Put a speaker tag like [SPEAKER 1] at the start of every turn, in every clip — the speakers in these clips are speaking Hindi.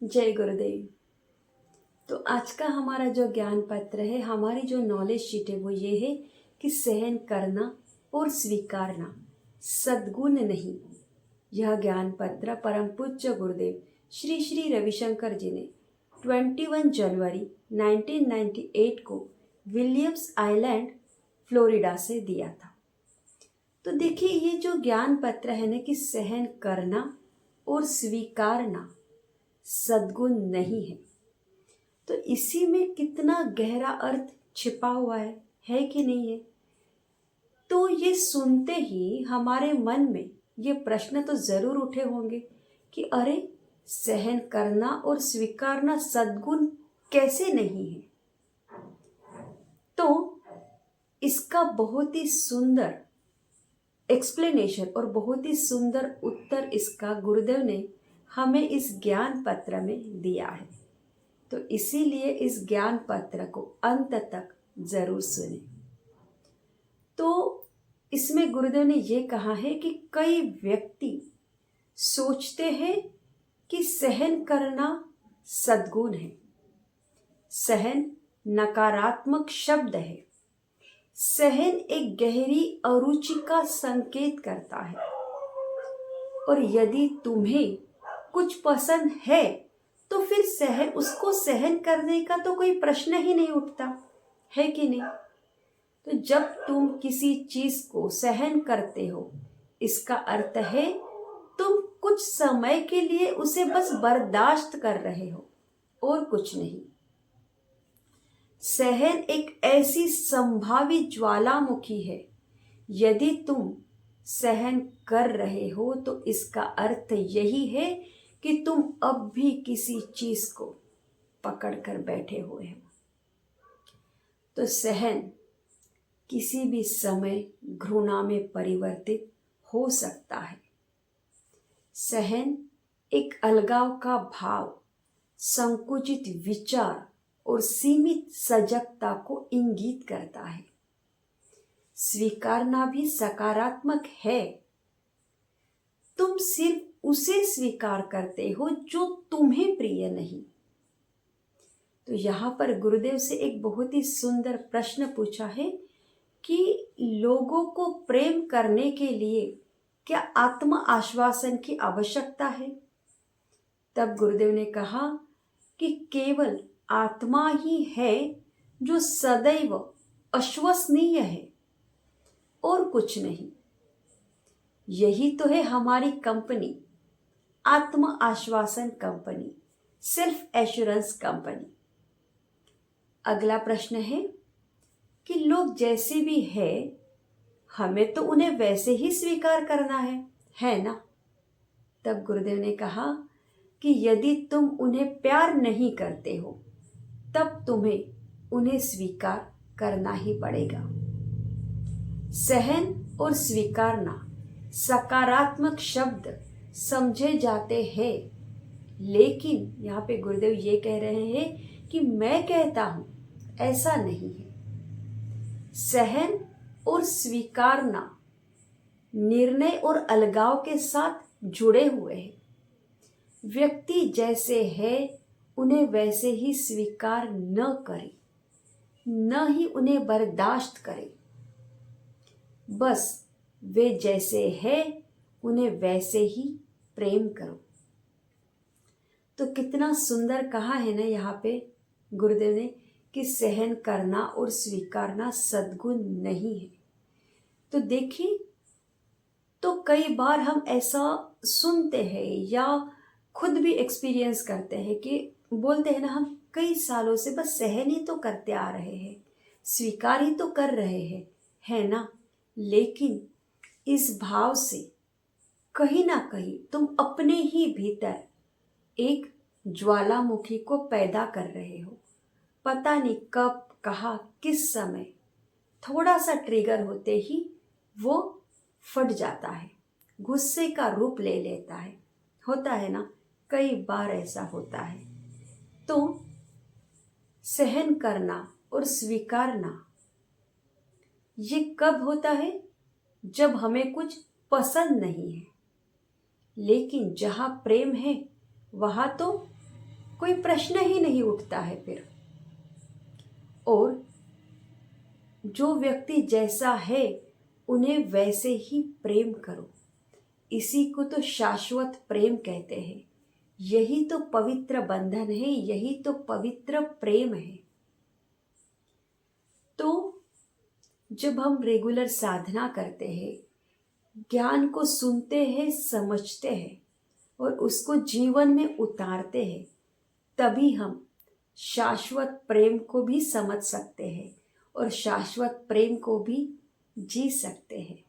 [SPEAKER 1] जय गुरुदेव। तो आज का हमारा जो ज्ञान पत्र है, हमारी जो नॉलेज शीट है, वो ये है कि सहन करना और स्वीकारना सद्गुण नहीं। यह ज्ञान पत्र परम पूज्य गुरुदेव श्री श्री रविशंकर जी ने 21 जनवरी 1998 को विलियम्स आइलैंड फ्लोरिडा से दिया था। तो देखिए, ये जो ज्ञान पत्र है ना कि सहन करना और स्वीकारना सद्गुण नहीं है, तो इसी में कितना गहरा अर्थ छिपा हुआ है कि नहीं है। तो ये सुनते ही हमारे मन में ये प्रश्न तो जरूर उठे होंगे कि अरे, सहन करना और स्वीकारना सद्गुण कैसे नहीं है। तो इसका बहुत ही सुंदर एक्सप्लेनेशन और बहुत ही सुंदर उत्तर इसका गुरुदेव ने हमें इस ज्ञान पत्र में दिया है। तो इसीलिए इस ज्ञान पत्र को अंत तक जरूर सुने। तो इसमें गुरुदेव ने ये कहा है कि कई व्यक्ति सोचते हैं कि सहन करना सद्गुण है। सहन नकारात्मक शब्द है। सहन एक गहरी अरुचि का संकेत करता है, और यदि तुम्हें कुछ पसंद है तो फिर उसको सहन करने का तो कोई प्रश्न ही नहीं उठता है कि नहीं। तो जब तुम किसी चीज को सहन करते हो, इसका अर्थ है तुम कुछ समय के लिए उसे बस बर्दाश्त कर रहे हो और कुछ नहीं। सहन एक ऐसी संभावित ज्वालामुखी है। यदि तुम सहन कर रहे हो तो इसका अर्थ यही है कि तुम अब भी किसी चीज को पकड़ कर बैठे हुए हो। तो सहन किसी भी समय घृणा में परिवर्तित हो सकता है। सहन एक अलगाव का भाव, संकुचित विचार और सीमित सजगता को इंगित करता है। स्वीकारना भी सकारात्मक है। तुम सिर्फ उसे स्वीकार करते हो जो तुम्हें प्रिय नहीं। तो यहाँ पर गुरुदेव से एक बहुत ही सुंदर प्रश्न पूछा है कि लोगों को प्रेम करने के लिए क्या आत्म आश्वासन की आवश्यकता है। तब गुरुदेव ने कहा कि केवल आत्मा ही है जो सदैव अश्वसनीय है और कुछ नहीं। यही तो है हमारी कंपनी, आत्म आश्वासन कंपनी, सेल्फ एश्योरेंस कंपनी। अगला प्रश्न है कि लोग जैसे भी है, हमें तो उन्हें वैसे ही स्वीकार करना है ना। तब गुरुदेव ने कहा कि यदि तुम उन्हें प्यार नहीं करते हो, तब तुम्हें उन्हें स्वीकार करना ही पड़ेगा। सहन और स्वीकारना सकारात्मक शब्द समझे जाते हैं, लेकिन यहाँ पे गुरुदेव ये कह रहे हैं कि मैं कहता हूं ऐसा नहीं है। सहन और स्वीकारना निर्णय और अलगाव के साथ जुड़े हुए हैं। व्यक्ति जैसे है उन्हें वैसे ही स्वीकार न करे, न ही उन्हें बर्दाश्त करे। बस वे जैसे हैं उन्हें वैसे ही प्रेम करो। तो कितना सुंदर कहा है ना यहाँ पे गुरुदेव ने कि सहन करना और स्वीकारना सद्गुण नहीं है। तो देखिए, तो कई बार हम ऐसा सुनते हैं या खुद भी एक्सपीरियंस करते हैं कि बोलते हैं ना, हम कई सालों से बस सहन ही तो करते आ रहे हैं, स्वीकार ही तो कर रहे हैं, है ना। लेकिन इस भाव से कहीं ना कहीं तुम अपने ही भीतर एक ज्वालामुखी को पैदा कर रहे हो। पता नहीं कब, कहाँ, किस समय थोड़ा सा ट्रिगर होते ही वो फट जाता है, गुस्से का रूप ले लेता है। होता है ना, कई बार ऐसा होता है। तो सहन करना और स्वीकारना ये कब होता है? जब हमें कुछ पसंद नहीं है। लेकिन जहाँ प्रेम है वहाँ तो कोई प्रश्न ही नहीं उठता है फिर। और जो व्यक्ति जैसा है उन्हें वैसे ही प्रेम करो। इसी को तो शाश्वत प्रेम कहते हैं। यही तो पवित्र बंधन है, यही तो पवित्र प्रेम है। तो जब हम रेगुलर साधना करते हैं, ज्ञान को सुनते हैं, समझते हैं और उसको जीवन में उतारते हैं, तभी हम शाश्वत प्रेम को भी समझ सकते हैं और शाश्वत प्रेम को भी जी सकते हैं।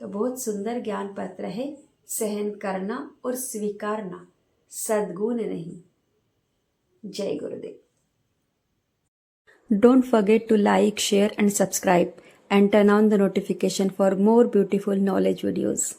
[SPEAKER 1] तो बहुत सुंदर ज्ञान पत्र है, सहन करना और स्वीकारना, सद्गुण नहीं। जय गुरुदेव। Don't forget to like, share and subscribe and turn on the notification for more beautiful knowledge videos.